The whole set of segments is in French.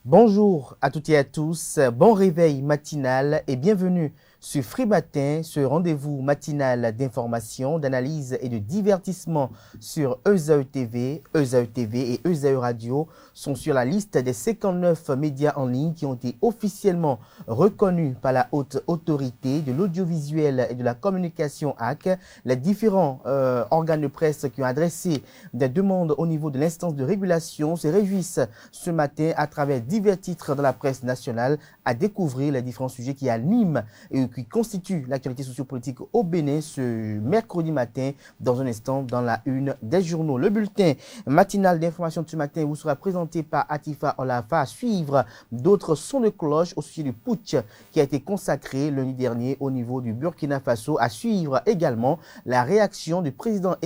Bonjour à toutes et à tous, bon réveil matinal et bienvenue sur Free Matin, ce rendez-vous matinal d'information, d'analyse et de divertissement sur ESAE TV. ESAE TV et ESAE Radio sont sur la liste des 59 médias en ligne qui ont été officiellement reconnus par la haute autorité de l'audiovisuel et de la communication AC. Les différents organes de presse qui ont adressé des demandes au niveau de l'instance de régulation se réjouissent ce matin à travers divers titres dans la presse nationale à découvrir les différents sujets qui animent et qui constituent l'actualité sociopolitique au Bénin ce mercredi matin. Dans un instant, dans la une des journaux. Le bulletin matinal d'information de ce matin vous sera présenté par Atifa Olafa. À suivre d'autres sons de cloche au sujet du putsch qui a été consacré lundi dernier au niveau du Burkina Faso. À suivre également la réaction du président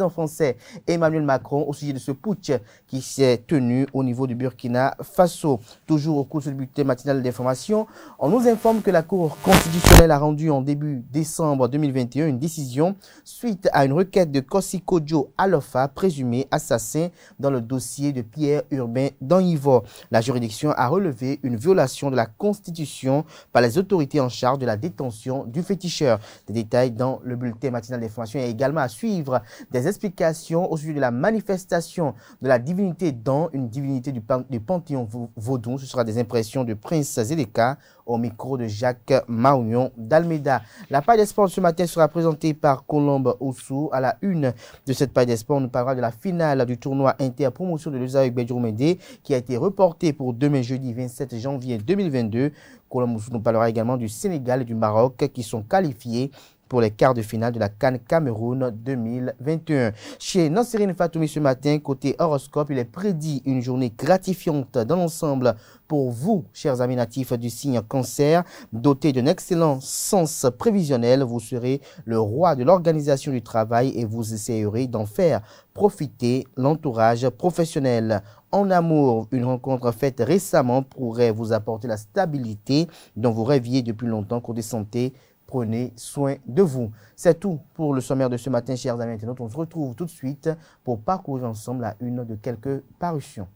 français Emmanuel Macron au sujet de ce putsch qui s'est tenu au niveau du Burkina Faso. Toujours au cours de ce bulletin matinal d'information, on nous informe que la Cour constitutionnelle a rendu en début décembre 2021 une décision suite à une requête de Kossi Kodjo Alofa, présumé assassin dans le dossier de Pierre Urbain d'Anivor. La juridiction a relevé une violation de la Constitution par les autorités en charge de la détention du féticheur. Des détails dans le bulletin matinal d'information et également à suivre des explications au sujet de la manifestation de la divinité dans une divinité du Panthéon vaudou. Ce sera des impressions de Prince Zedeka au micro de Jacques Maunion d'Almeida. La page des sports ce matin sera présentée par Colombe Oussou. À la une de cette page des sports, on nous parlera de la finale du tournoi interpromotion de l'ESAE Bedjoumende qui a été reporté pour demain jeudi 27 janvier 2022. Colombe Oussou nous parlera également du Sénégal et du Maroc qui sont qualifiés pour les quarts de finale de la CAN Cameroun 2021. Chez Nansérine Fatoumi ce matin, côté horoscope, il est prédit une journée gratifiante dans l'ensemble pour vous, chers amis natifs du signe Cancer. Doté d'un excellent sens prévisionnel, vous serez le roi de l'organisation du travail et vous essayerez d'en faire profiter l'entourage professionnel. En amour, une rencontre faite récemment pourrait vous apporter la stabilité dont vous rêviez depuis longtemps. Côté santé, prenez soin de vous. C'est tout pour le sommaire de ce matin, chers amis internautes. On se retrouve tout de suite pour parcourir ensemble la une de quelques parutions.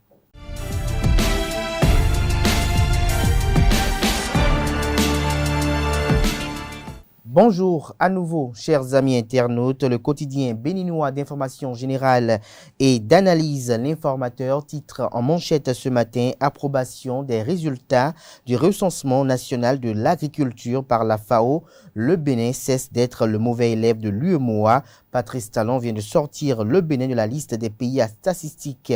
Bonjour à nouveau, chers amis internautes. Le quotidien béninois d'information générale et d'analyse, l'informateur, titre en manchette ce matin: approbation des résultats du recensement national de l'agriculture par la FAO. Le Bénin cesse d'être le mauvais élève de l'UEMOA. Patrice Talon vient de sortir le Bénin de la liste des pays à statistiques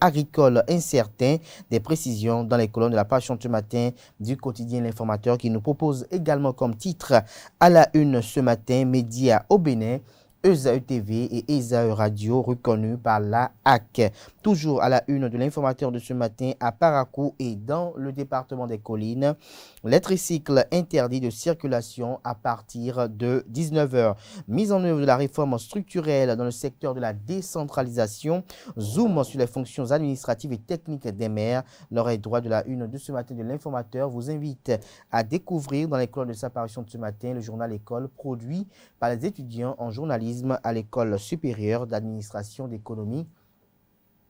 agricoles incertains. Des précisions dans les colonnes de la page ce matin du quotidien L'Informateur qui nous propose également comme titre à la une ce matin: médias au Bénin, ESAE TV et ESAE Radio reconnus par la AC. Toujours à la une de l'Informateur de ce matin, à Parakou et dans le département des Collines, les tricycles interdits de circulation à partir de 19h. Mise en œuvre de la réforme structurelle dans le secteur de la décentralisation. Zoom sur les fonctions administratives et techniques des maires. L'oreille droite de la une de ce matin de l'Informateur vous invite à découvrir dans les colonnes de sa parution de ce matin le journal École produit par les étudiants en journalisme à l'École supérieure d'administration d'économie,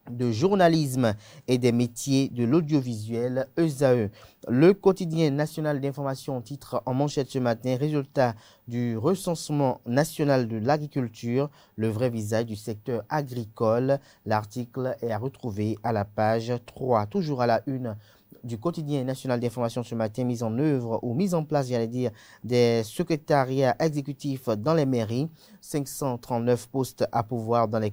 de journalisme et des métiers de l'audiovisuel ESAE. Le quotidien national d'information titre en manchette ce matin: résultat du recensement national de l'agriculture, le vrai visage du secteur agricole. L'article est à retrouver à la page 3. Toujours à la une du quotidien national d'information ce matin: mise en œuvre ou mise en place, des secrétariats exécutifs dans les mairies, 539 postes à pouvoir dans les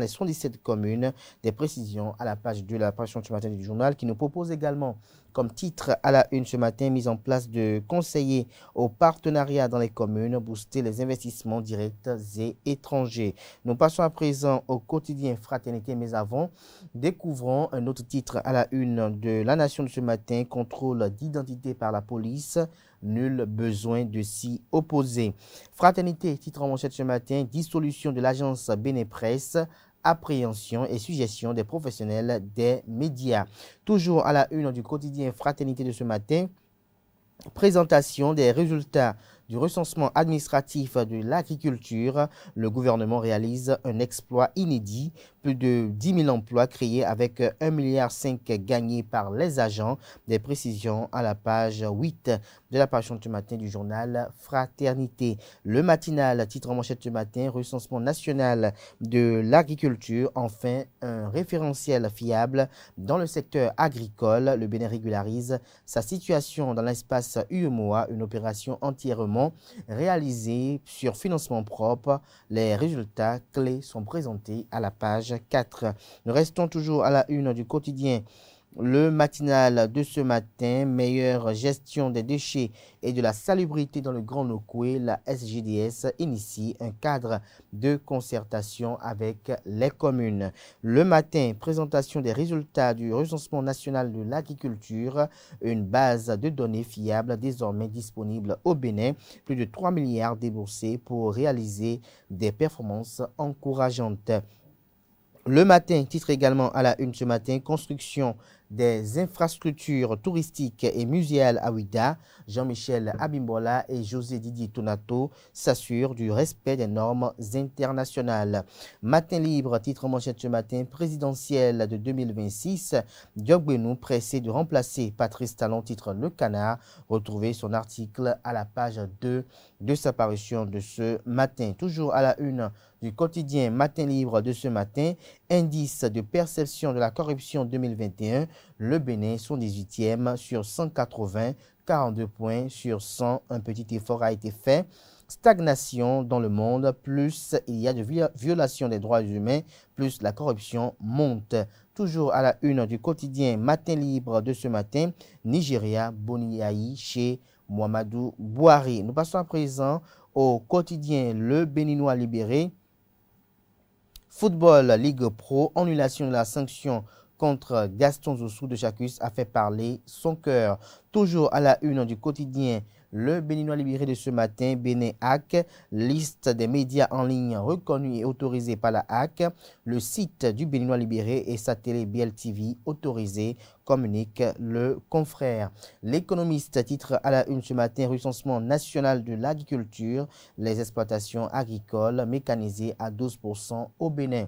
77 communes. Des précisions à la page 2 de la page ce matin du journal qui nous propose également comme titre à la une ce matin: mise en place de conseillers au partenariat dans les communes, booster les investissements directs et étrangers. Nous passons à présent au quotidien Fraternité, mais avant, découvrons un autre titre à la une de La Nation de ce matin: contrôle d'identité par la police, nul besoin de s'y opposer. Fraternité, titre en manchette ce matin: dissolution de l'agence Bénépresse, appréhension et suggestion des professionnels des médias. Toujours à la une du quotidien Fraternité de ce matin, présentation des résultats du recensement administratif de l'agriculture, le gouvernement réalise un exploit inédit. Plus de 10 000 emplois créés avec 1,5 milliard gagnés par les agents. Des précisions à la page 8 de la page du matin du journal Fraternité. Le matinal, titre en manchette ce matin, recensement national de l'agriculture. Enfin, un référentiel fiable dans le secteur agricole. Le Bénin régularise sa situation dans l'espace UEMOA, une opération entièrement réalisée sur financement propre. Les résultats clés sont présentés à la page 4. Nous restons toujours à la une du quotidien. Le matinal de ce matin, meilleure gestion des déchets et de la salubrité dans le Grand Nokoué, la SGDS initie un cadre de concertation avec les communes. Le matin, présentation des résultats du recensement national de l'agriculture, une base de données fiable désormais disponible au Bénin, plus de 3 milliards déboursés pour réaliser des performances encourageantes. Le matin, titre également à la une ce matin, construction des infrastructures touristiques et muséales à Ouida. Jean-Michel Abimbola et José Didier Tonato s'assurent du respect des normes internationales. Matin libre, titre en manchette ce matin, présidentielle de 2026. Diog Benou pressé de remplacer Patrice Talon, titre Le Canard. Retrouvez son article à la page 2 de sa parution de ce matin. Toujours à la une du quotidien Matin libre de ce matin, indice de perception de la corruption 2021, le Bénin, son 18e sur 180, 42 points sur 100. Un petit effort a été fait. Stagnation dans le monde, plus il y a de violations des droits humains, plus la corruption monte. Toujours à la une du quotidien Matin libre de ce matin, Nigeria, Boniaï chez Mouamadou Bouhari. Nous passons à présent au quotidien Le Béninois libéré. Football Ligue Pro, annulation de la sanction contre Gaston Zossou de Chacus a fait parler son cœur. Toujours à la une du quotidien Le Béninois libéré de ce matin, Bénin HAC, liste des médias en ligne reconnus et autorisés par la HAC, le site du Béninois libéré et sa télé BLTV autorisée, communique le confrère. L'économiste titre à la une ce matin, recensement national de l'agriculture, les exploitations agricoles mécanisées à 12% au Bénin.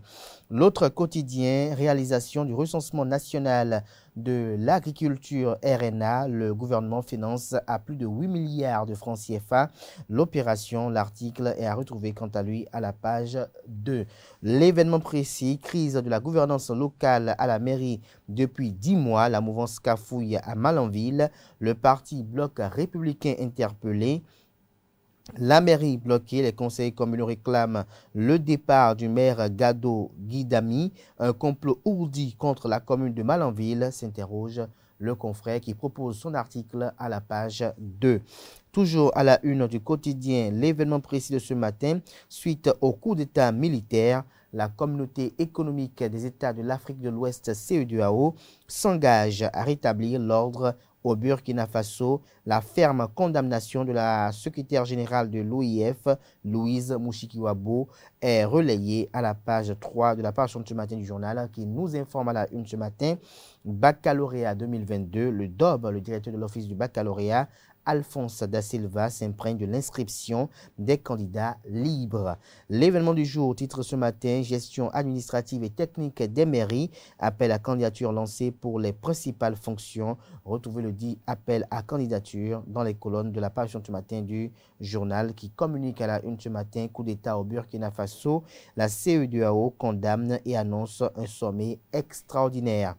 L'autre quotidien, réalisation du recensement national de l'agriculture RNA, le gouvernement finance à plus de 8 milliards de francs CFA. L'opération, l'article est à retrouver quant à lui à la page 2. L'événement précis, crise de la gouvernance locale à la mairie depuis 10 mois, la mouvance cafouille à Malanville, le parti Bloc républicain interpellé. La mairie bloquée, les conseils communaux réclament le départ du maire Gado Guidami. Un complot ourdi contre la commune de Malanville, s'interroge le confrère qui propose son article à la page 2. Toujours à la une du quotidien, l'événement précis de ce matin, suite au coup d'état militaire, la communauté économique des États de l'Afrique de l'Ouest, CEDEAO, s'engage à rétablir l'ordre au Burkina Faso. La ferme condamnation de la secrétaire générale de l'OIF, Louise Mouchikiwabo, est relayée à la page 3 de la page de ce matin du journal qui nous informe à la une ce matin. Baccalauréat 2022, le DOB, le directeur de l'Office du baccalauréat, Alphonse Da Silva, s'imprègne de l'inscription des candidats libres. L'événement du jour, titre ce matin, gestion administrative et technique des mairies, appel à candidature lancé pour les principales fonctions. Retrouvez le dit appel à candidature dans les colonnes de la page ce matin du journal qui communique à la une ce matin, coup d'État au Burkina Faso. La CEDEAO condamne et annonce un sommet extraordinaire.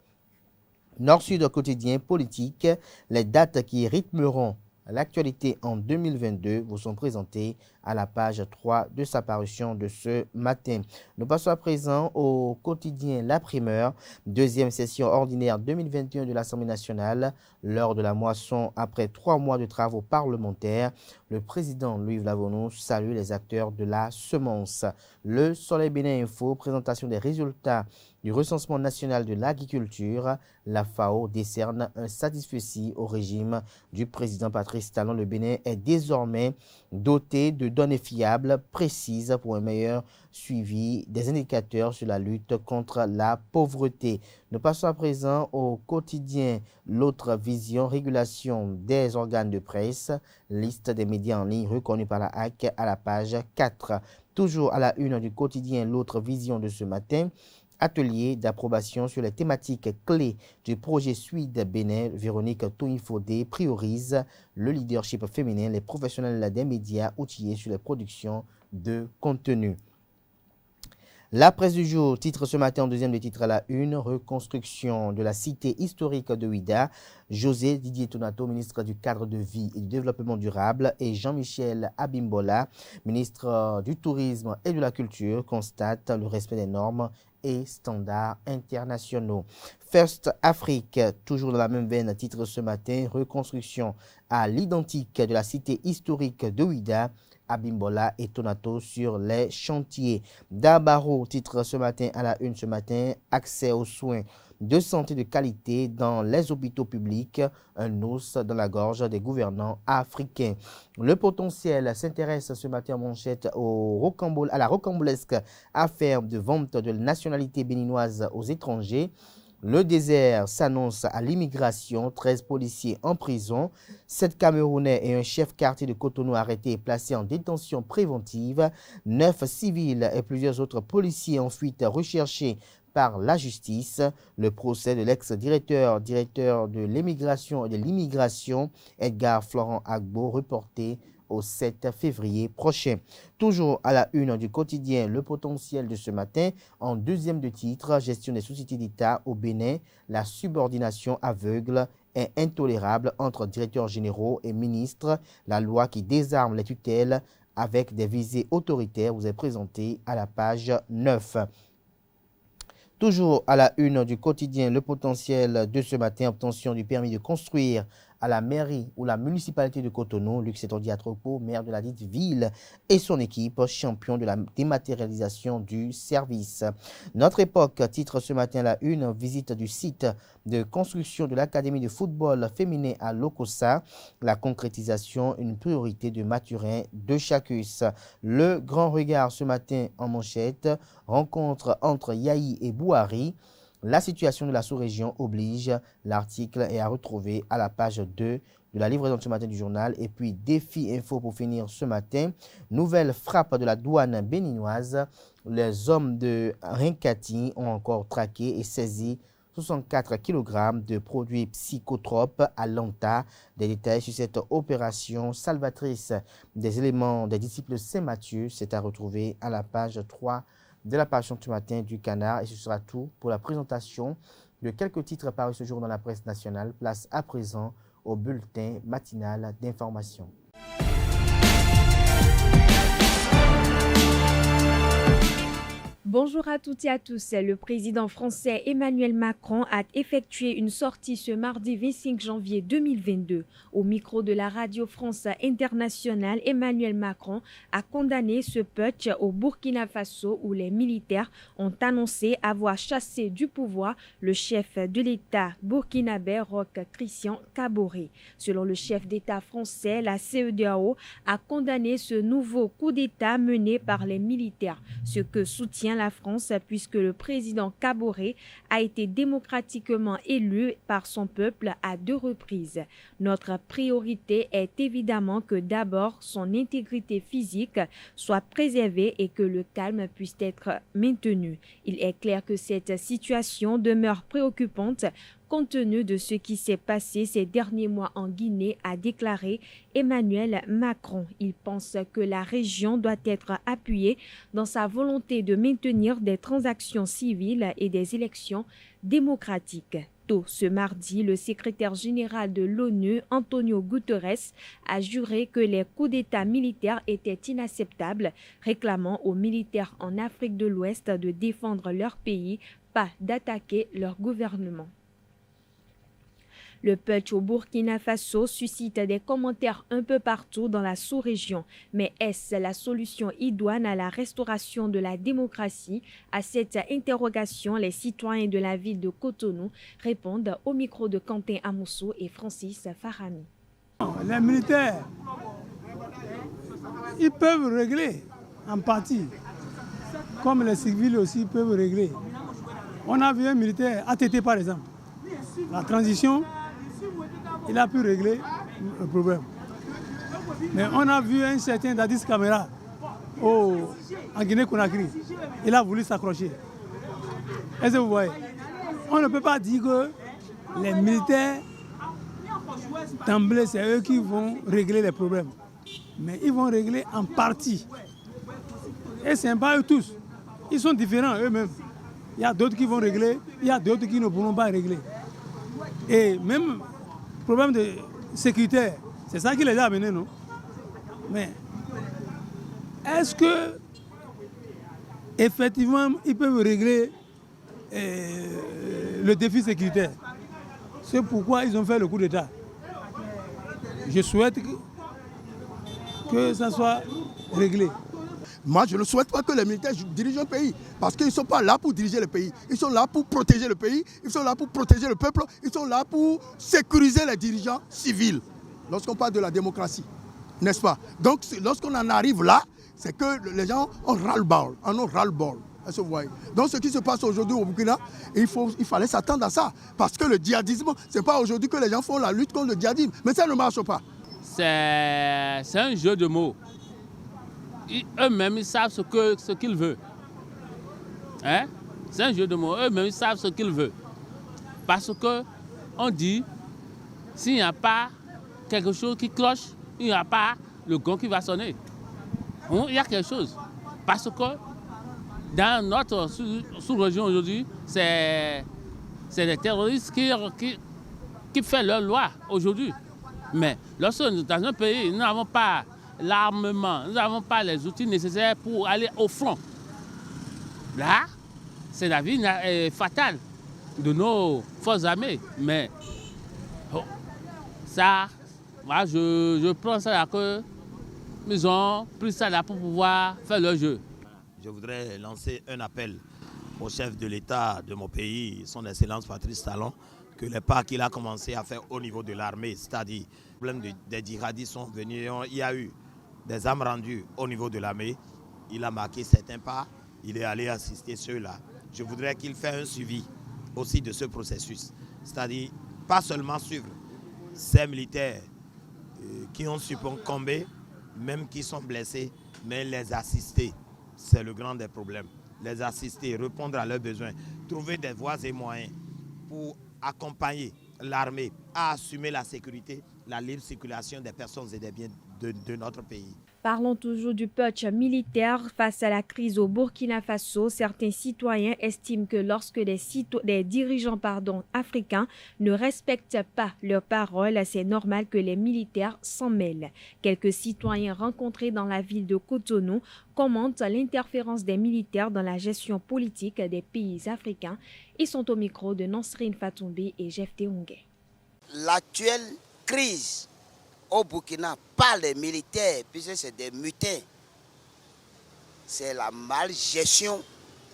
Nord-Sud quotidien politique, les dates qui rythmeront l'actualité en 2022 vous sont présentées à la page 3 de sa parution de ce matin. Nous passons à présent au quotidien La Primeur, deuxième session ordinaire 2021 de l'Assemblée nationale. Lors de la moisson, après 3 mois de travaux parlementaires, le président Louis Vlavonou salue les acteurs de la semence. Le Soleil Bénin Info, présentation des résultats du recensement national de l'agriculture, la FAO décerne un satisfecit au régime du président Patrice Talon. Le Bénin est désormais doté de données fiables, précises pour un meilleur suivi des indicateurs sur la lutte contre la pauvreté. Nous passons à présent au quotidien L'autre vision, régulation des organes de presse, liste des médias en ligne reconnus par la HAC à la page 4. Toujours à la une du quotidien L'autre vision de ce matin, atelier d'approbation sur les thématiques clés du projet Suide Bénin. Véronique Toinfodé priorise le leadership féminin, les professionnels des médias outillés sur les productions de contenu. La presse du jour titre ce matin en deuxième de titre à la une, reconstruction de la cité historique de Ouidah. José Didier Tonato, ministre du cadre de vie et du développement durable, et Jean-Michel Abimbola, ministre du tourisme et de la culture, constatent le respect des normes et standards internationaux. First Afrique, toujours dans la même veine, titre ce matin, reconstruction à l'identique de la cité historique de Ouidah. Abimbola et Tonato sur les chantiers. Dabaro titre ce matin à la une ce matin, accès aux soins de santé de qualité dans les hôpitaux publics, un os dans la gorge des gouvernants africains. Le potentiel s'intéresse ce matin en manchette à la rocambolesque affaire de vente de nationalité béninoise aux étrangers. Le désert s'annonce à l'immigration, 13 policiers en prison, 7 Camerounais et un chef quartier de Cotonou arrêtés et placés en détention préventive, 9 civils et plusieurs autres policiers en fuite recherchés par la justice. Le procès de l'ex-directeur de l'immigration et de l'immigration, Edgar Florent Agbo, reporté au 7 février prochain. Toujours à la une du quotidien Le Potentiel de ce matin, en deuxième de titre, gestion des sociétés d'État au Bénin, la subordination aveugle est intolérable entre directeurs généraux et ministres. La loi qui désarme les tutelles avec des visées autoritaires vous est présentée à la page 9. Toujours à la une du quotidien Le Potentiel de ce matin, obtention du permis de construire à la mairie ou la municipalité de Cotonou. Luc Setondiatropo, maire de la dite ville, et son équipe, champion de la dématérialisation du service. Notre époque titre ce matin la une, visite du site de construction de l'académie de football féminin à Lokossa. La concrétisation, une priorité de Mathurin de Chacus. Le grand regard ce matin en manchette, rencontre entre Yahi et Bouhari. La situation de la sous-région oblige. L'article est à retrouver à la page 2 de la livraison de ce matin du journal. Et puis, défi info pour finir ce matin. Nouvelle frappe de la douane béninoise. Les hommes de Rinkati ont encore traqué et saisi 64 kg de produits psychotropes à Lanta. Des détails sur cette opération salvatrice des éléments des disciples Saint-Matthieu, c'est à retrouver à la page 3 de la page ce matin du Canard. Et ce sera tout pour la présentation de quelques titres parus ce jour dans la presse nationale. Place à présent au bulletin matinal d'information. Bonjour à toutes et à tous. Le président français Emmanuel Macron a effectué une sortie ce mardi 25 janvier 2022. Au micro de la Radio France Internationale, Emmanuel Macron a condamné ce putsch au Burkina Faso où les militaires ont annoncé avoir chassé du pouvoir le chef de l'État burkinabé Roch Christian Kaboré. Selon le chef d'État français, la CEDEAO a condamné ce nouveau coup d'État mené par les militaires, ce que soutient la France puisque le président Kaboré a été démocratiquement élu par son peuple à 2 reprises. Notre priorité est évidemment que d'abord son intégrité physique soit préservée et que le calme puisse être maintenu. Il est clair que cette situation demeure préoccupante compte tenu de ce qui s'est passé ces derniers mois en Guinée, a déclaré Emmanuel Macron. Il pense que la région doit être appuyée dans sa volonté de maintenir des transactions civiles et des élections démocratiques. Tôt ce mardi, le secrétaire général de l'ONU, Antonio Guterres, a juré que les coups d'État militaires étaient inacceptables, réclamant aux militaires en Afrique de l'Ouest de défendre leur pays, pas d'attaquer leur gouvernement. Le putsch au Burkina Faso suscite des commentaires un peu partout dans la sous-région. Mais est-ce la solution idoine à la restauration de la démocratie? À cette interrogation, les citoyens de la ville de Cotonou répondent au micro de Quentin Amoussou et Francis Farami. Les militaires, ils peuvent régler en partie, comme les civils aussi peuvent régler. On a vu un militaire, ATT par exemple, la transition, il a pu régler le problème. Mais on a vu un certain Dadis Camara en Guinée-Conakry, il a voulu s'accrocher. Est-ce que vous voyez? On ne peut pas dire que les militaires, d'emblée, c'est eux qui vont régler les problèmes. Mais ils vont régler en partie. Et ce n'est pas eux tous. Ils sont différents eux-mêmes. Il y a d'autres qui vont régler, il y a d'autres qui ne pourront pas régler. Et même problème de sécurité, c'est ça qui les a amenés, non? Mais est-ce que effectivement ils peuvent régler le défi sécuritaire? C'est pourquoi ils ont fait le coup d'État. Je souhaite que ça soit réglé. Moi, je ne souhaite pas que les militaires dirigent un pays, parce qu'ils ne sont pas là pour diriger le pays. Ils sont là pour protéger le pays, ils sont là pour protéger le peuple, ils sont là pour sécuriser les dirigeants civils, lorsqu'on parle de la démocratie, n'est-ce pas? Donc, lorsqu'on en arrive là, c'est que les gens ont ras-le-bol, en ont ras-le-bol. Donc, ce qui se passe aujourd'hui au Burkina, il fallait s'attendre à ça, parce que le djihadisme, ce n'est pas aujourd'hui que les gens font la lutte contre le djihadisme, mais ça ne marche pas. C'est un jeu de mots. Eux-mêmes, ils savent ce qu'ils veulent. Hein? C'est un jeu de mots. Eux-mêmes, ils savent ce qu'ils veulent. Parce qu'on dit, s'il n'y a pas quelque chose qui cloche, il n'y a pas le gong qui va sonner. Il y a quelque chose. Parce que dans notre sous-région aujourd'hui, c'est des terroristes qui font leur loi aujourd'hui. Mais lorsque dans un pays, nous n'avons pas l'armement, nous n'avons pas les outils nécessaires pour aller au front. Là, c'est la vie fatale de nos forces armées. Mais ça, moi, je prends ça là qu'ils ont pris ça là pour pouvoir faire leur jeu. Je voudrais lancer un appel au chef de l'État de mon pays, son Excellence Patrice Talon, que les pas qu'il a commencé à faire au niveau de l'armée, c'est-à-dire le problème des djihadistes sont venus, il y a eu des âmes rendues au niveau de l'armée, il a marqué certains pas, il est allé assister ceux-là. Je voudrais qu'il fasse un suivi aussi de ce processus, c'est-à-dire pas seulement suivre ces militaires qui ont succombé, même qui sont blessés, mais les assister. C'est le grand des problèmes. Les assister, répondre à leurs besoins, trouver des voies et moyens pour accompagner l'armée à assumer la sécurité, la libre circulation des personnes et des biens de notre pays. Parlons toujours du putsch militaire face à la crise au Burkina Faso. Certains citoyens estiment que lorsque des dirigeants africains ne respectent pas leurs paroles, c'est normal que les militaires s'en mêlent. Quelques citoyens rencontrés dans la ville de Cotonou commentent l'interférence des militaires dans la gestion politique des pays africains. Ils sont au micro de Nansrine Fatoumbi et Jeff Teungé. L'actuelle crise au Burkina, pas les militaires, puisque c'est des mutins. C'est la malgestion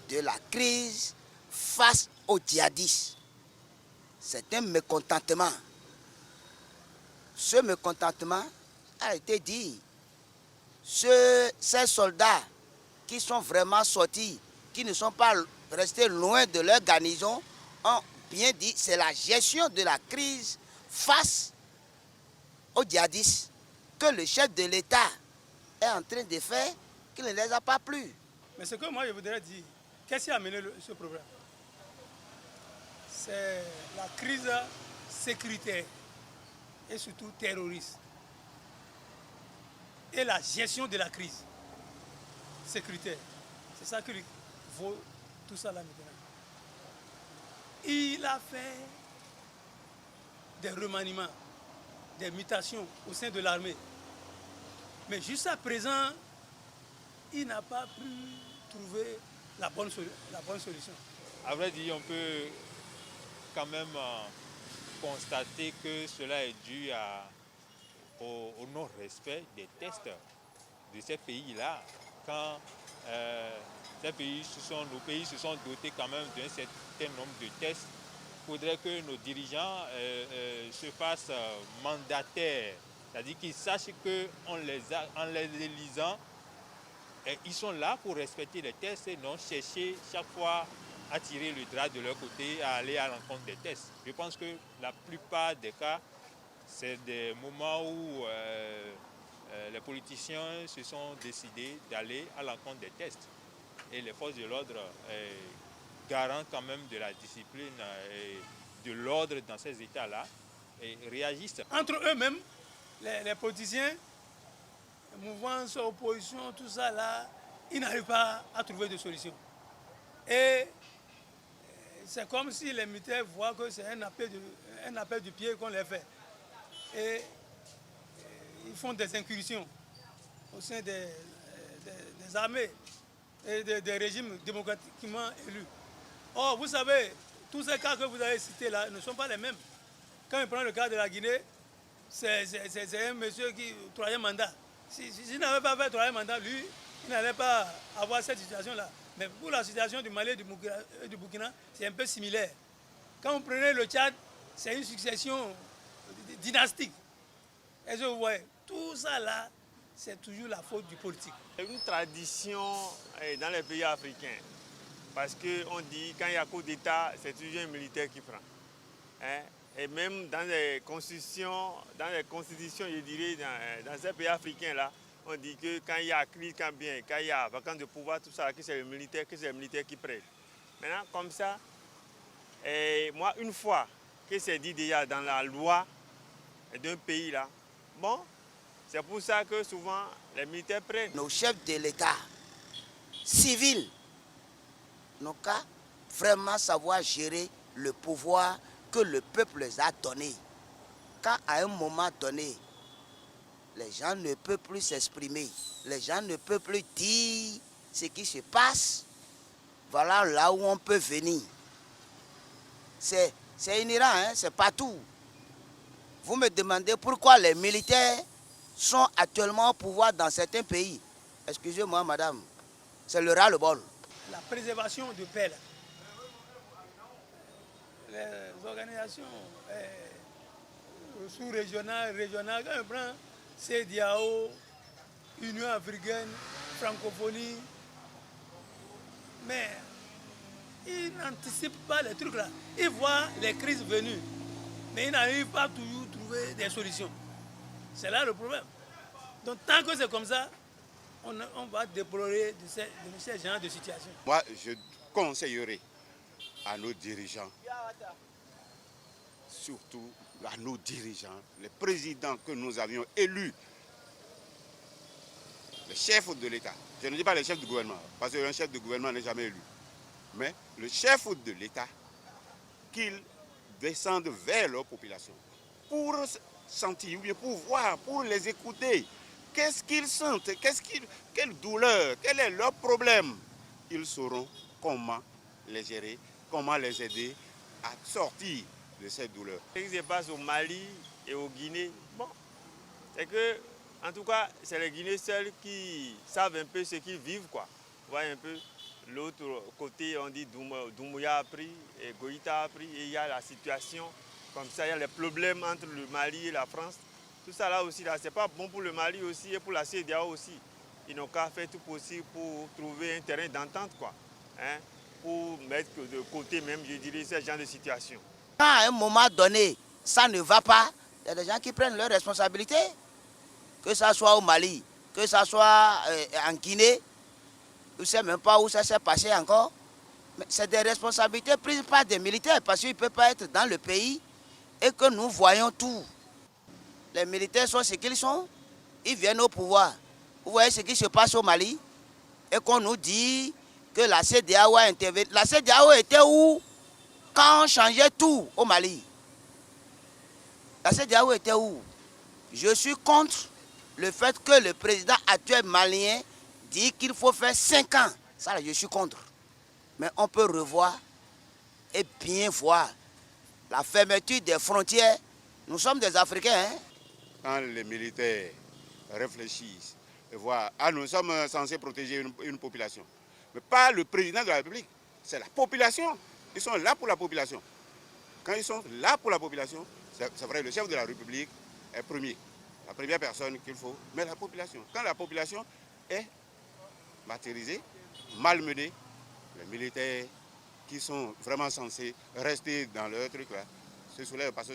de la crise face aux djihadistes. C'est un mécontentement. Ce mécontentement a été dit. Ces soldats qui sont vraiment sortis, qui ne sont pas restés loin de leur garnison, ont bien dit c'est la gestion de la crise face aux djihadistes que le chef de l'État est en train de faire, qui ne les a pas plu. Mais ce que moi je voudrais dire, qu'est-ce qui a amené ce problème? C'est la crise sécuritaire et surtout terroriste. Et la gestion de la crise sécuritaire. C'est ça qui vaut tout ça là maintenant. Il a fait des remaniements, des mutations au sein de l'armée. Mais jusqu'à présent, il n'a pas pu trouver la bonne solution. À vrai dire, on peut quand même constater que cela est dû au non-respect des tests de ces pays-là. Quand nos pays se sont dotés quand même d'un certain nombre de tests, il faudrait que nos dirigeants se fassent mandataires, c'est-à-dire qu'ils sachent qu'en les élisant, ils sont là pour respecter les tests et non chercher chaque fois à tirer le drap de leur côté, à aller à l'encontre des tests. Je pense que la plupart des cas, c'est des moments où les politiciens se sont décidés d'aller à l'encontre des tests. Et les forces de l'ordre garantent quand même de la discipline et de l'ordre dans ces états-là et réagissent. Entre eux-mêmes, les politiciens, les mouvances, opposition, tout ça là, ils n'arrivent pas à trouver de solution. Et c'est comme si les militaires voient que c'est un appel du pied qu'on les fait. Et ils font des incursions au sein des armées et des régimes démocratiquement élus. Or, vous savez, tous ces cas que vous avez cités là ne sont pas les mêmes. Quand on prend le cas de la Guinée, c'est un monsieur qui, troisième mandat. S'il n'avait pas fait troisième mandat, lui, il n'allait pas avoir cette situation-là. Mais pour la situation du Mali et du Burkina, c'est un peu similaire. Quand vous prenez le Tchad, c'est une succession dynastique. Est-ce que vous voyez? Tout ça là, c'est toujours la faute du politique. C'est une tradition dans les pays africains. Parce qu'on dit quand il y a coup d'État, c'est toujours un militaire qui prend. Et même dans les constitutions, je dirais, dans ces pays africains-là, on dit que quand il y a crise, quand il y a vacance de pouvoir, tout ça, que c'est le militaire qui prête. Maintenant, comme ça, et moi, une fois que c'est dit déjà dans la loi d'un pays là, bon, c'est pour ça que souvent les militaires prennent. Nos chefs de l'État civils n'ont qu'à vraiment savoir gérer le pouvoir que le peuple les a donné. Quand à un moment donné, les gens ne peuvent plus s'exprimer, les gens ne peuvent plus dire ce qui se passe, voilà là où on peut venir. C'est inhérent, hein? C'est partout. Vous me demandez pourquoi les militaires sont actuellement au pouvoir dans certains pays. Excusez-moi, madame, c'est le ras-le-bol. La préservation de paix, là. Les organisations sous-régionales, régionales, quand on prend CEDEAO, Union africaine, francophonie, mais ils n'anticipent pas les trucs là. Ils voient les crises venues, mais ils n'arrivent pas à toujours trouver des solutions. C'est là le problème. Donc tant que c'est comme ça, on va déplorer de ces genres de situations. Moi, je conseillerais à nos dirigeants, surtout à nos dirigeants, les présidents que nous avions élus, les chefs de l'État, je ne dis pas les chefs du gouvernement, parce qu'un chef de gouvernement n'est jamais élu, mais le chef de l'État, qu'ils descendent vers leur population pour sentir, ou bien pour voir, pour les écouter, qu'est-ce qu'ils sentent, quelle douleur, quel est leur problème. Ils sauront comment les gérer, comment les aider à sortir de cette douleur. Ce qui se passe au Mali et au Guinée, bon, c'est que, en tout cas, c'est les Guinéens seuls qui savent un peu ce qu'ils vivent, quoi. Vous voyez un peu, l'autre côté, on dit Doumbouya a pris, et Goïta a pris, et il y a la situation, comme ça, il y a les problèmes entre le Mali et la France. Tout ça là aussi, là, c'est pas bon pour le Mali aussi et pour la CEDEAO aussi. Ils n'ont qu'à faire tout possible pour trouver un terrain d'entente, quoi. Hein, pour mettre de côté même, je dirais, ce genre de situation. Quand à un moment donné, ça ne va pas, il y a des gens qui prennent leurs responsabilités. Que ça soit au Mali, que ça soit en Guinée, je ne sais même pas où ça s'est passé encore. Mais c'est des responsabilités prises par des militaires parce qu'ils ne peuvent pas être dans le pays et que nous voyons tout. Les militaires sont ce qu'ils sont, ils viennent au pouvoir. Vous voyez ce qui se passe au Mali et qu'on nous dit que la CEDEAO a intervenu. La CEDEAO était où quand on changeait tout au Mali? La CEDEAO était où? Je suis contre le fait que le président actuel malien dit qu'il faut faire 5 ans. Ça, je suis contre. Mais on peut revoir et bien voir la fermeture des frontières. Nous sommes des Africains. Hein? Quand les militaires réfléchissent et voient, nous sommes censés protéger une population, mais pas le président de la République, c'est la population. Ils sont là pour la population. Quand ils sont là pour la population, c'est vrai, le chef de la République est premier, la première personne qu'il faut, mais la population. Quand la population est martyrisée, malmenée, les militaires qui sont vraiment censés rester dans leur truc là, se soulèvent parce que...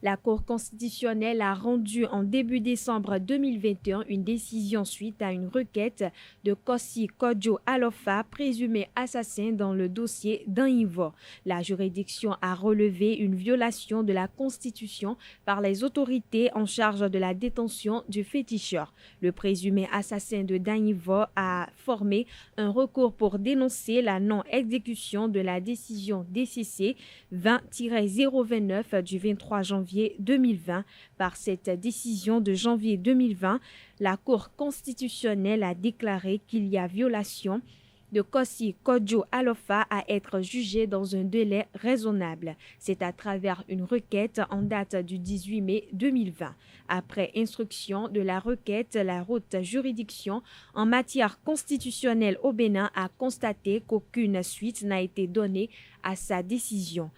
La Cour constitutionnelle a rendu en début décembre 2021 une décision suite à une requête de Kossi Kodjo Alofa, présumé assassin dans le dossier d'Anyivo. La juridiction a relevé une violation de la Constitution par les autorités en charge de la détention du féticheur. Le présumé assassin de Danyivo a formé un recours pour dénoncer la non-exécution de la décision DCC 20-029 du 23 janvier 2020. Par cette décision de janvier 2020, la Cour constitutionnelle a déclaré qu'il y a violation de Kossi Kodjo Alofa à être jugé dans un délai raisonnable. C'est à travers une requête en date du 18 mai 2020. Après instruction de la requête, la haute juridiction en matière constitutionnelle au Bénin a constaté qu'aucune suite n'a été donnée à sa décision.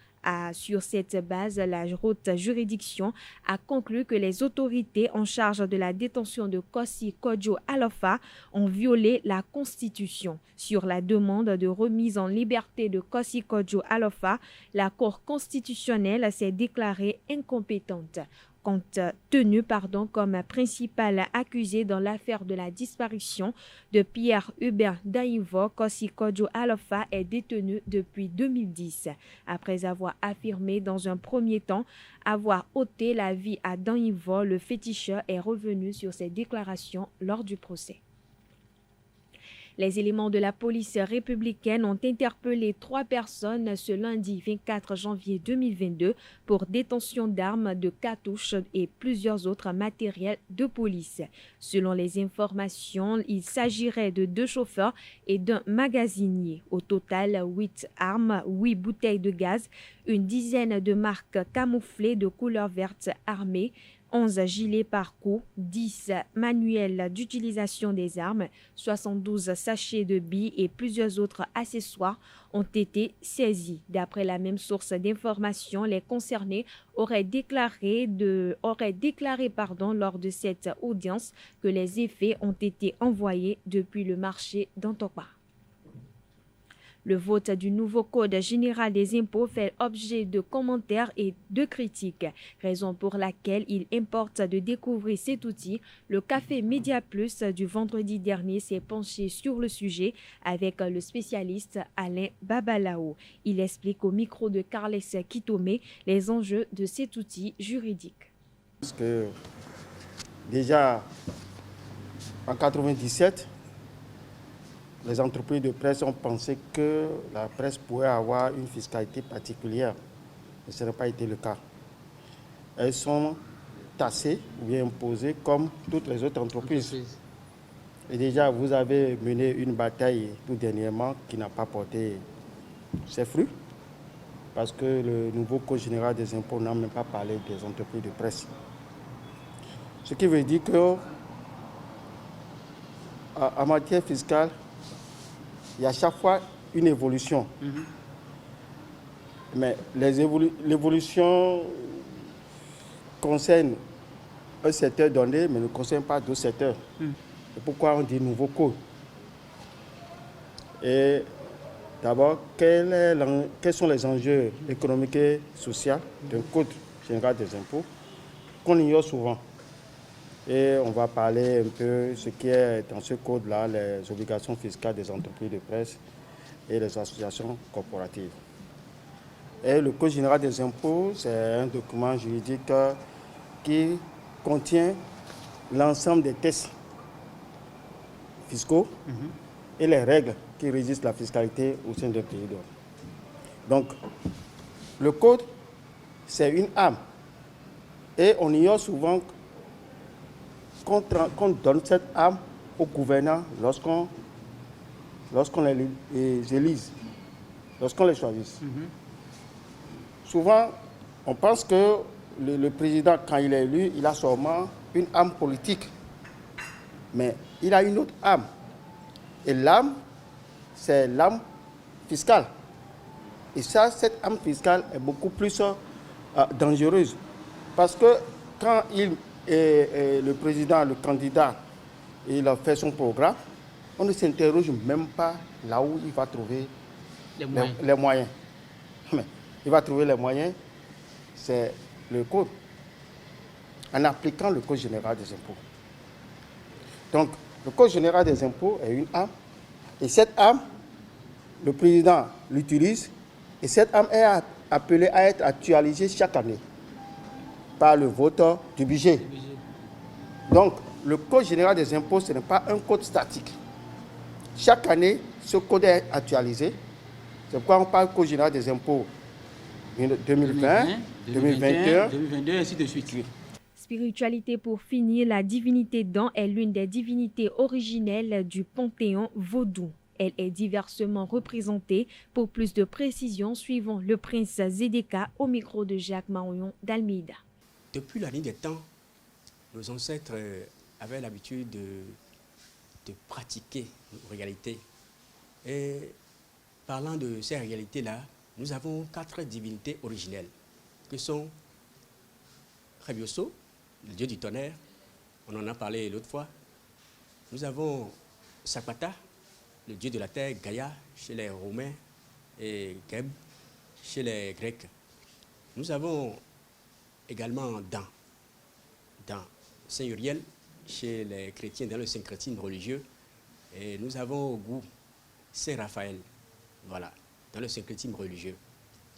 Sur cette base, la haute juridiction a conclu que les autorités en charge de la détention de Kossi Kodjo Alofa ont violé la Constitution. Sur la demande de remise en liberté de Kossi Kodjo Alofa, la Cour constitutionnelle s'est déclarée incompétente. Compte tenu comme principal accusé dans l'affaire de la disparition de Pierre Hubert Danyivo, Kossi Kodjo Alofa est détenu depuis 2010. Après avoir affirmé dans un premier temps avoir ôté la vie à Danyivo, le féticheur est revenu sur ses déclarations lors du procès. Les éléments de la police républicaine ont interpellé 3 personnes ce lundi 24 janvier 2022 pour détention d'armes, de cartouches et plusieurs autres matériels de police. Selon les informations, il s'agirait de 2 chauffeurs et d'un magasinier. Au total, 8 armes, 8 bouteilles de gaz, une dizaine de marques camouflées de couleur verte armées, 11 gilets pare-coups, 10 manuels d'utilisation des armes, 72 sachets de billes et plusieurs autres accessoires ont été saisis. D'après la même source d'information, les concernés auraient déclaré lors de cette audience que les effets ont été envoyés depuis le marché d'Antokwa. Le vote du nouveau Code général des impôts fait objet de commentaires et de critiques, raison pour laquelle il importe de découvrir cet outil. Le Café Média Plus du vendredi dernier s'est penché sur le sujet avec le spécialiste Alain Babalao. Il explique au micro de Carles Kitome les enjeux de cet outil juridique. Parce que déjà en 1997, les entreprises de presse ont pensé que la presse pourrait avoir une fiscalité particulière. Mais ce n'a pas été le cas. Elles sont taxées ou bien imposées comme toutes les autres entreprises. Et déjà, vous avez mené une bataille tout dernièrement qui n'a pas porté ses fruits, parce que le nouveau Code général des impôts n'a même pas parlé des entreprises de presse. Ce qui veut dire que en matière fiscale, il y a chaque fois une évolution. Mais l'évolution concerne un secteur donné, mais ne concerne pas d'autres secteurs. C'est pourquoi on dit nouveau code. Et d'abord, quels sont les enjeux économiques et sociaux d'un code général des impôts qu'on ignore souvent. Et on va parler un peu de ce qui est dans ce code-là, les obligations fiscales des entreprises de presse et les associations corporatives. Et le Code général des impôts, c'est un document juridique qui contient l'ensemble des textes fiscaux et les règles qui régissent la fiscalité au sein d'un pays donné. Donc, le code, c'est une arme. Et on ignore souvent qu'on donne cette arme aux gouvernants lorsqu'on les élise, lorsqu'on les choisit. Souvent, On pense que le président, quand il est élu, il a sûrement une âme politique. Mais il a une autre âme. Et l'âme, c'est l'âme fiscale. Et ça, cette âme fiscale est beaucoup plus dangereuse. Parce que quand le président, le candidat, il a fait son programme, on ne s'interroge même pas là où il va trouver les moyens. Mais il va trouver les moyens, c'est le code, en appliquant le code général des impôts. Donc, le code général des impôts est une âme, et cette âme, le président l'utilise, et cette âme est appelée à être actualisée chaque année par le vote du budget. Donc, le code général des impôts, ce n'est pas un code statique. Chaque année, ce code est actualisé. C'est pourquoi on parle code général des impôts 2020, 2021, 2022, ainsi de suite. Spiritualité pour finir, la divinité Dan est l'une des divinités originelles du panthéon vaudou. Elle est diversement représentée. Pour plus de précisions, suivons le prince Zedeka au micro de Jacques Marion d'Almeida. Depuis la nuit des temps, nos ancêtres avaient l'habitude de pratiquer nos réalités. Et parlant de ces réalités-là, nous avons 4 divinités originelles, que sont Rebioso, le dieu du tonnerre, on en a parlé l'autre fois. Nous avons Sakpata, le dieu de la terre, Gaïa, chez les Romains, et Geb, chez les Grecs. Nous avons également Dan Saint Uriel, chez les chrétiens, dans le syncrétisme religieux. Et nous avons Ogou, Saint Raphaël, voilà, dans le syncrétisme religieux.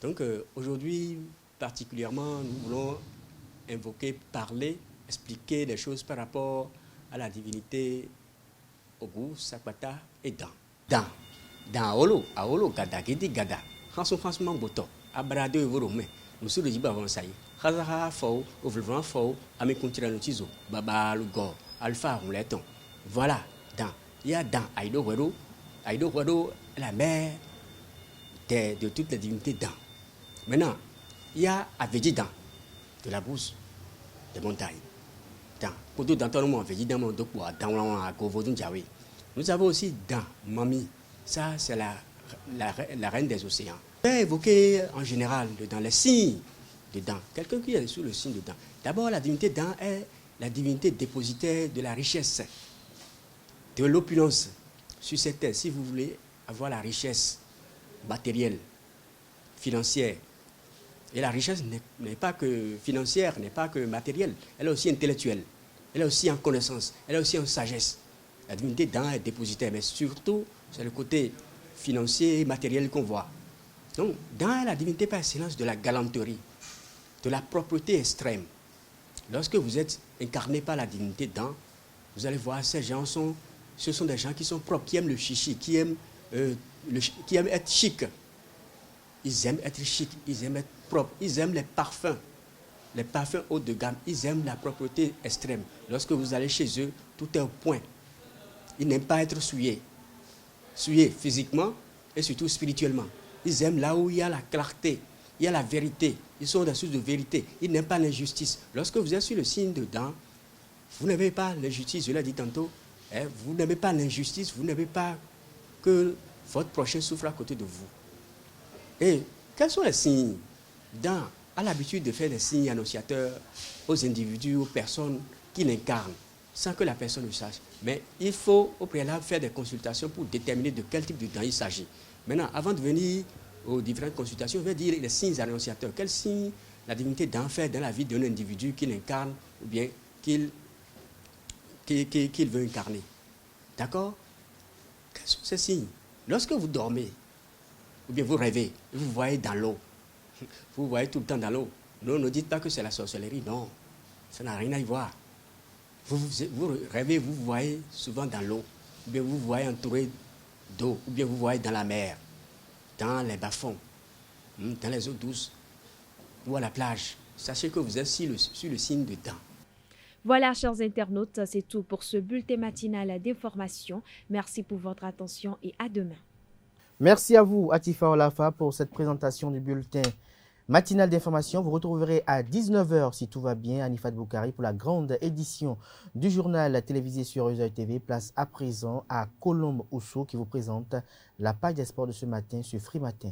Donc aujourd'hui, particulièrement, nous voulons invoquer, parler, expliquer des choses par rapport à la divinité Ogou, Sakpata et Dan Aolo, Gada, Gedi, Gada, Hanson, Boto, Abrade, Vorome, Monsieur le Jiba Avançaï, Hazara, Fau, Ouvlement, Fau, Amekuntiranotizo, Baba, Lugo, Alpha, Rouleton. Voilà, Dan. Il y a Dan, Aïdo Wado, la mère de toutes les divinités Dan. Maintenant, il y a Avedji Dan, de la brousse des montagnes. Dan, pour tout d'antan, Avedji Dan, nous avons aussi Dan, Mami. Ça, c'est la reine des océans. Je vais évoquer en général dans les signes de Dan. Quelqu'un qui est sous le signe de Dan. D'abord, la divinité Dan est la divinité dépositaire de la richesse, de l'opulence sur cette terre. Si vous voulez avoir la richesse matérielle, financière, et la richesse n'est pas que financière, n'est pas que matérielle, elle est aussi intellectuelle, elle est aussi en connaissance, elle est aussi en sagesse. La divinité Dan est dépositaire, mais surtout, c'est le côté financier et matériel qu'on voit. Donc, Dan est la divinité par excellence de la galanterie, de la propreté extrême. Lorsque vous êtes incarné par la divinité Dan, vous allez voir, ces gens ce sont des gens qui sont propres, qui aiment le chichi, qui aiment être chic. Ils aiment être chic, ils aiment être propres, ils aiment les parfums haut de gamme, ils aiment la propreté extrême. Lorsque vous allez chez eux, tout est au point. Ils n'aiment pas être souillés physiquement et surtout spirituellement. Ils aiment là où il y a la clarté, il y a la vérité. Ils sont des sources de vérité. Ils n'aiment pas l'injustice. Lorsque vous êtes sur le signe de Dan, vous n'aimez pas l'injustice, je l'ai dit tantôt, vous n'aimez pas l'injustice, vous n'aimez pas que votre prochain souffre à côté de vous. Et quels sont les signes? Dan a l'habitude de faire des signes annonciateurs aux individus, aux personnes qui l'incarnent, sans que la personne le sache. Mais il faut au préalable faire des consultations pour déterminer de quel type de Dan il s'agit. Maintenant, avant de venir aux différentes consultations, je vais dire les signes annonciateurs. Quels signes la divinité Dan fait dans la vie d'un individu qu'il incarne ou bien qu'il veut incarner. D'accord? Quels sont ces signes? Lorsque vous dormez, ou bien vous rêvez, vous voyez dans l'eau. Vous voyez tout le temps dans l'eau. Non, ne dites pas que c'est la sorcellerie, non. Ça n'a rien à y voir. Vous rêvez, vous voyez souvent dans l'eau, ou bien vous voyez entouré d'eau, ou bien vous voyez dans la mer, dans les bas-fonds, dans les eaux douces, ou à la plage. Sachez que vous êtes sur le signe de Dan. Voilà, chers internautes, c'est tout pour ce bulletin matinal d'information. Merci pour votre attention et à demain. Merci à vous, Atifa Olafa, pour cette présentation du bulletin Matinale d'information, vous retrouverez à 19h si tout va bien Anifat Boukari pour la grande édition du journal télévisé sur Eusa TV. Place à présent à Colombe Ousso qui vous présente la page des sports de ce matin sur Free Matin.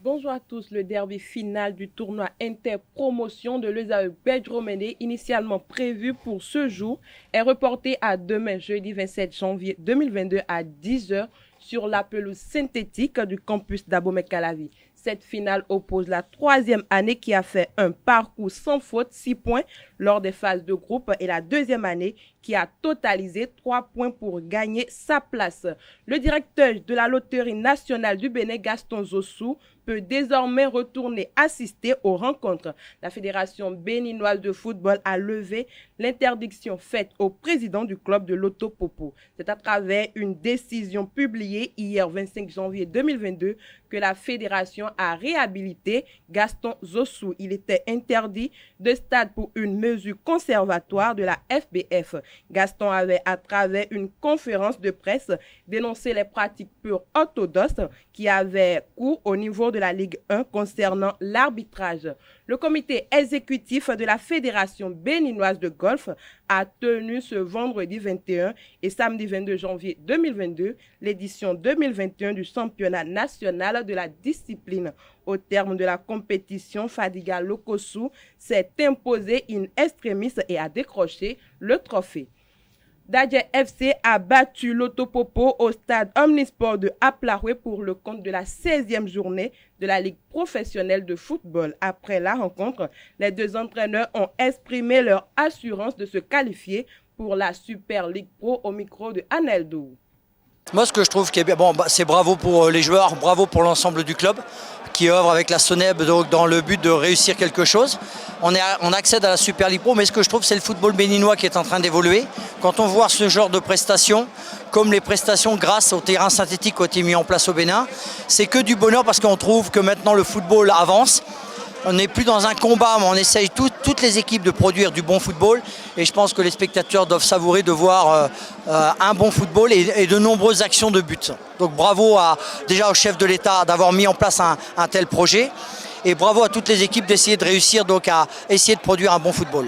Bonjour à tous, le derby final du tournoi interpromotion de l'ESAE Bedromene, initialement prévu pour ce jour, est reporté à demain, jeudi 27 janvier 2022 à 10h sur la pelouse synthétique du campus d'Abomey-Calavi. Cette finale oppose la 3e année qui a fait un parcours sans faute, 6 points lors des phases de groupe, et la 2e année qui a totalisé 3 points pour gagner sa place. Le directeur de la loterie nationale du Bénin, Gaston Zossou, peut désormais retourner assister aux rencontres. La Fédération béninoise de football a levé l'interdiction faite au président du club de Loto Popo. C'est à travers une décision publiée hier 25 janvier 2022 que la fédération a réhabilité Gaston Zossou. Il était interdit de stade pour une mesure conservatoire de la FBF. Gaston avait, à travers une conférence de presse, dénoncé les pratiques pures orthodoxes qui avaient cours au niveau de la Ligue 1 concernant l'arbitrage. Le comité exécutif de la Fédération béninoise de golf a tenu ce vendredi 21 et samedi 22 janvier 2022 l'édition 2021 du championnat national de la discipline. Au terme de la compétition, Fadiga Lokosu s'est imposé in extremis et a décroché le trophée. Dadje FC a battu Loto Popo au stade Omnisport de Aplaroué pour le compte de la 16e journée de la Ligue professionnelle de football. Après la rencontre, les deux entraîneurs ont exprimé leur assurance de se qualifier pour la Super Ligue Pro au micro de Aneldo. Moi, ce que je trouve qui est bien, c'est bravo pour les joueurs, bravo pour l'ensemble du club qui œuvre avec la SONEB donc, dans le but de réussir quelque chose. On accède à la Super League Pro, mais ce que je trouve, c'est le football béninois qui est en train d'évoluer. Quand on voit ce genre de prestations, comme les prestations grâce au terrain synthétique qui ont été mis en place au Bénin, c'est que du bonheur parce qu'on trouve que maintenant le football avance. On n'est plus dans un combat, mais on essaye toutes les équipes de produire du bon football. Et je pense que les spectateurs doivent savourer de voir un bon football et de nombreuses actions de but. Donc bravo déjà au chef de l'État d'avoir mis en place un tel projet. Et bravo à toutes les équipes d'essayer de réussir donc à essayer de produire un bon football.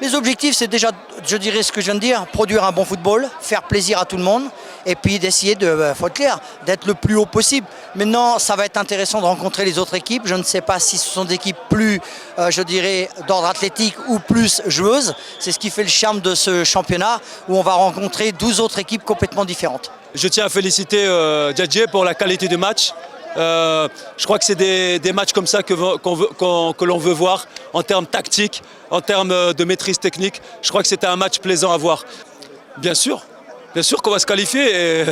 Les objectifs, c'est déjà, je dirais ce que je viens de dire, produire un bon football, faire plaisir à tout le monde, et puis d'essayer faut être clair, d'être le plus haut possible. Maintenant, ça va être intéressant de rencontrer les autres équipes. Je ne sais pas si ce sont des équipes plus, je dirais, d'ordre athlétique ou plus joueuses. C'est ce qui fait le charme de ce championnat, où on va rencontrer 12 autres équipes complètement différentes. Je tiens à féliciter Dadje pour la qualité du match. Je crois que c'est des matchs comme ça que l'on veut voir en termes tactiques, en termes de maîtrise technique. Je crois que c'était un match plaisant à voir. Bien sûr qu'on va se qualifier.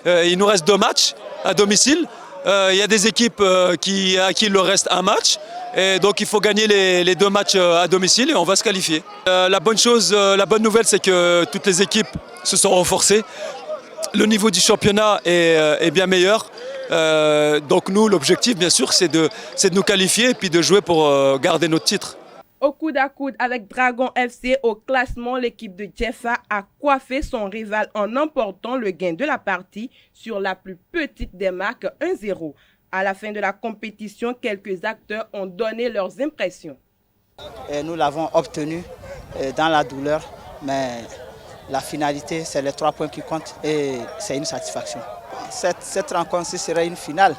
Il nous reste 2 matchs à domicile. Il y a des équipes à qui il leur reste un match. Et donc il faut gagner les 2 matchs à domicile et on va se qualifier. La bonne nouvelle, c'est que toutes les équipes se sont renforcées. Le niveau du championnat est bien meilleur. Donc nous, l'objectif, bien sûr, c'est de nous qualifier et puis de jouer pour garder notre titre. Au coude à coude avec Dragon FC au classement, l'équipe de Jeffa a coiffé son rival en emportant le gain de la partie sur la plus petite des marques 1-0. À la fin de la compétition, quelques acteurs ont donné leurs impressions. Et nous l'avons obtenu dans la douleur, mais la finalité, c'est les 3 points qui comptent et c'est une satisfaction. Cette rencontre, ce serait une finale.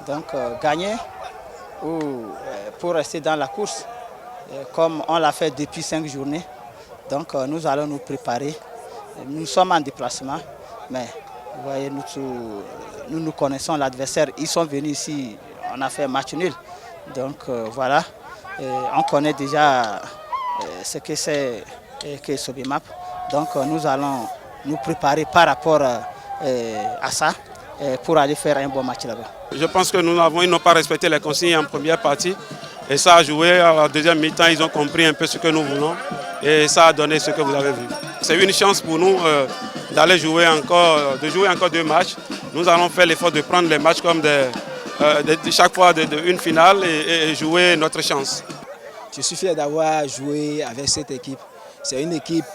Donc gagner ou pour rester dans la course, comme on l'a fait depuis 5 journées. Donc nous allons nous préparer. Nous sommes en déplacement, mais vous voyez, nous connaissons l'adversaire. Ils sont venus ici, on a fait un match nul. Donc voilà, on connaît déjà ce que c'est que Sobimap. Donc nous allons nous préparer par rapport à ça pour aller faire un bon match là-bas. Je pense que ils n'ont pas respecté les consignes en première partie. Et ça a joué à la deuxième mi-temps, ils ont compris un peu ce que nous voulons. Et ça a donné ce que vous avez vu. C'est une chance pour nous d'aller jouer encore 2 matchs. Nous allons faire l'effort de prendre les matchs comme chaque fois une finale et jouer notre chance. Je suis fier d'avoir joué avec cette équipe. C'est une équipe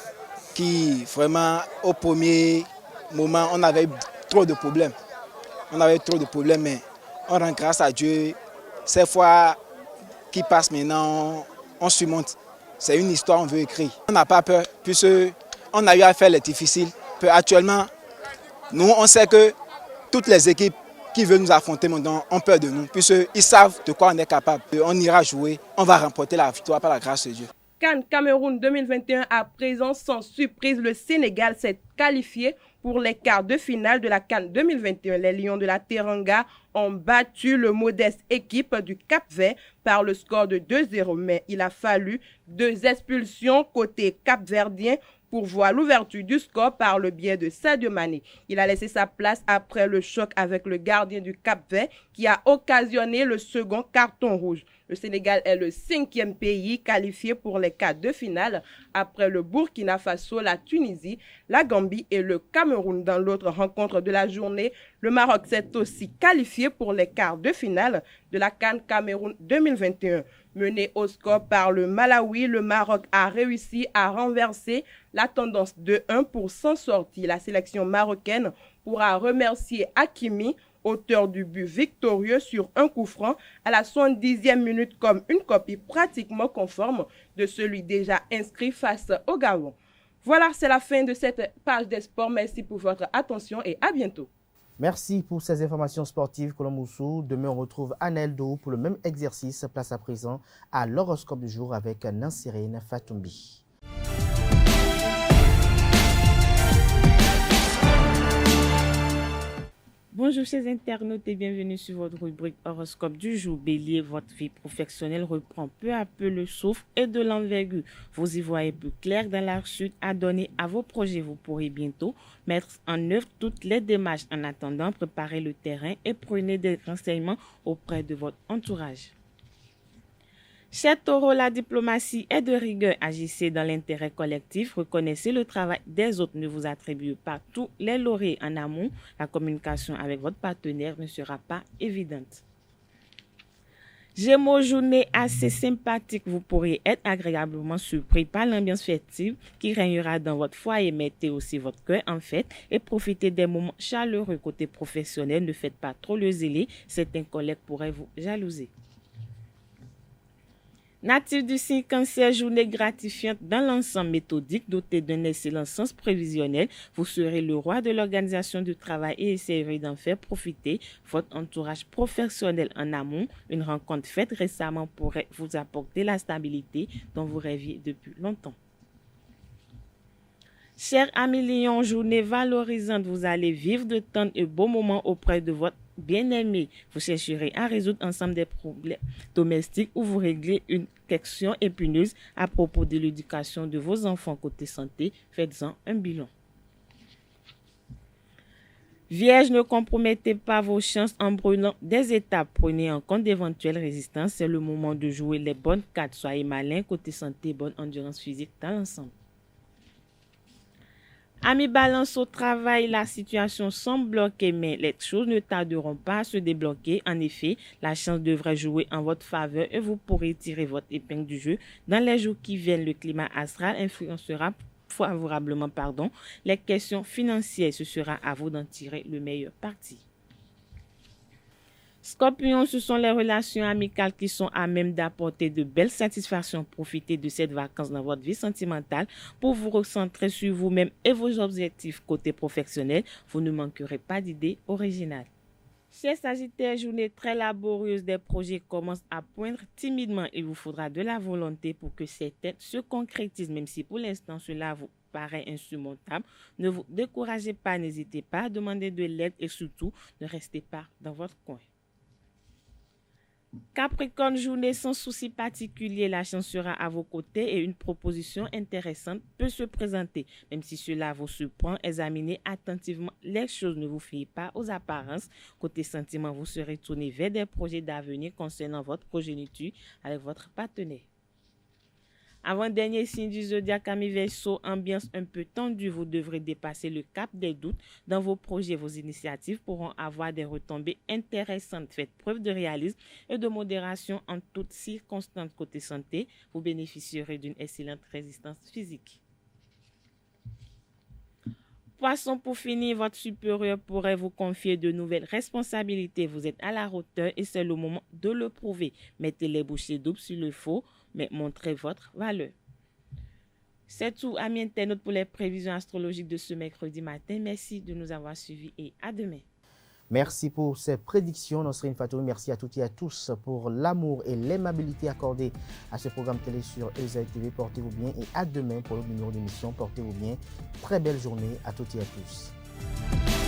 qui, vraiment, au premier moment, on avait trop de problèmes. on avait trop de problèmes, mais on rend grâce à Dieu. Ces fois qui passent maintenant, on surmonte. C'est une histoire qu'on veut écrire. On n'a pas peur, puisqu'on a eu à faire les difficiles. Actuellement, nous, on sait que toutes les équipes qui veulent nous affronter maintenant ont peur de nous, puisqu'ils savent de quoi on est capable. On ira jouer, on va remporter la victoire par la grâce de Dieu. CAN Cameroun 2021, à présent, sans surprise, le Sénégal s'est qualifié pour les quarts de finale de la CAN 2021. Les Lions de la Teranga ont battu le modeste équipe du Cap-Vert par le score de 2-0. Mais il a fallu 2 expulsions côté cap-verdien pour voir l'ouverture du score par le biais de Sadio Mané. Il a laissé sa place après le choc avec le gardien du Cap-Vert qui a occasionné le second carton rouge. Le Sénégal est le 5e pays qualifié pour les quarts de finale après le Burkina Faso, la Tunisie, la Gambie et le Cameroun. Dans l'autre rencontre de la journée, le Maroc s'est aussi qualifié pour les quarts de finale de la CAN Cameroun 2021. Mené au score par le Malawi, le Maroc a réussi à renverser la tendance de 1 pour s'en sortir. La sélection marocaine pourra remercier Hakimi, auteur du but victorieux sur un coup franc à la 70e minute, comme une copie pratiquement conforme de celui déjà inscrit face au Gabon. Voilà, c'est la fin de cette page des sports. Merci pour votre attention et à bientôt. Merci pour ces informations sportives, Colomoussou. Demain, on retrouve Anel Do pour le même exercice. Place à présent à l'horoscope du jour avec Nansirine Fatoumbi. Bonjour chers internautes et bienvenue sur votre rubrique horoscope du jour. Bélier, votre vie professionnelle reprend peu à peu le souffle et de l'envergure. Vous y voyez plus clair dans la suite à donner à vos projets. Vous pourrez bientôt mettre en œuvre toutes les démarches. En attendant, préparez le terrain et prenez des renseignements auprès de votre entourage. Chers taureaux, la diplomatie est de rigueur. Agissez dans l'intérêt collectif. Reconnaissez le travail des autres. Ne vous attribuez pas tous les lauriers en amont. La communication avec votre partenaire ne sera pas évidente. Gémeaux, journée assez sympathique. Vous pourrez être agréablement surpris par l'ambiance festive qui régnera dans votre foyer. Mettez aussi votre cœur en fête et profitez des moments chaleureux. Côté professionnel, ne faites pas trop le zélé. Certains collègues pourraient vous jalouser. Natif du signe Cancer, journée gratifiante dans l'ensemble, méthodique, doté d'un excellent sens prévisionnel. Vous serez le roi de l'organisation du travail et essayerez d'en faire profiter votre entourage professionnel en amont. Une rencontre faite récemment pourrait vous apporter la stabilité dont vous rêviez depuis longtemps. Chers amis Lions, journée valorisante, vous allez vivre de tendres et beaux moments auprès de votre bien-aimé. Vous chercherez à résoudre ensemble des problèmes domestiques ou vous réglez une question épineuse à propos de l'éducation de vos enfants. Côté santé, faites-en un bilan. Vierge, ne compromettez pas vos chances en brûlant des étapes. Prenez en compte d'éventuelles résistances. C'est le moment de jouer les bonnes cartes. Soyez malin. Côté santé, bonne endurance physique dans l'ensemble. Amis Balance, au travail, la situation semble bloquée, mais les choses ne tarderont pas à se débloquer. En effet, la chance devrait jouer en votre faveur et vous pourrez tirer votre épingle du jeu. Dans les jours qui viennent, le climat astral influencera favorablement les questions financières. Ce sera à vous d'en tirer le meilleur parti. Scorpion, ce sont les relations amicales qui sont à même d'apporter de belles satisfactions. Profitez de cette vacance dans votre vie sentimentale pour vous recentrer sur vous-même et vos objectifs. Côté professionnel, vous ne manquerez pas d'idées originales. Chers Sagittaires, journée très laborieuse, des projets commencent à poindre timidement. Il vous faudra de la volonté pour que certaines se concrétisent, même si pour l'instant cela vous paraît insurmontable. Ne vous découragez pas, n'hésitez pas à demander de l'aide et surtout ne restez pas dans votre coin. Capricorne, journée sans souci particulier, la chance sera à vos côtés et une proposition intéressante peut se présenter. Même si cela vous surprend, examinez attentivement les choses, ne vous fiez pas aux apparences. Côté sentiment, vous serez tourné vers des projets d'avenir concernant votre progéniture avec votre partenaire. Avant-dernier signe du zodiaque, amis Verseau, ambiance un peu tendue, vous devrez dépasser le cap des doutes dans vos projets. Vos initiatives pourront avoir des retombées intéressantes. Faites preuve de réalisme et de modération en toutes circonstances. Côté santé, vous bénéficierez d'une excellente résistance physique. poissons, pour finir, votre supérieur pourrait vous confier de nouvelles responsabilités. Vous êtes à la hauteur et c'est le moment de le prouver. Mettez les bouchées doubles sur le faux, mais montrez votre valeur. C'est tout, amis internautes, pour les prévisions astrologiques de ce mercredi matin. Merci de nous avoir suivis et à demain. Merci pour ces prédictions, Nosrine Fatoumi. Merci à toutes et à tous pour l'amour et l'aimabilité accordée à ce programme télé sur EZA TV. Portez-vous bien et à demain pour le numéro d'émission. Portez-vous bien. Très belle journée à toutes et à tous.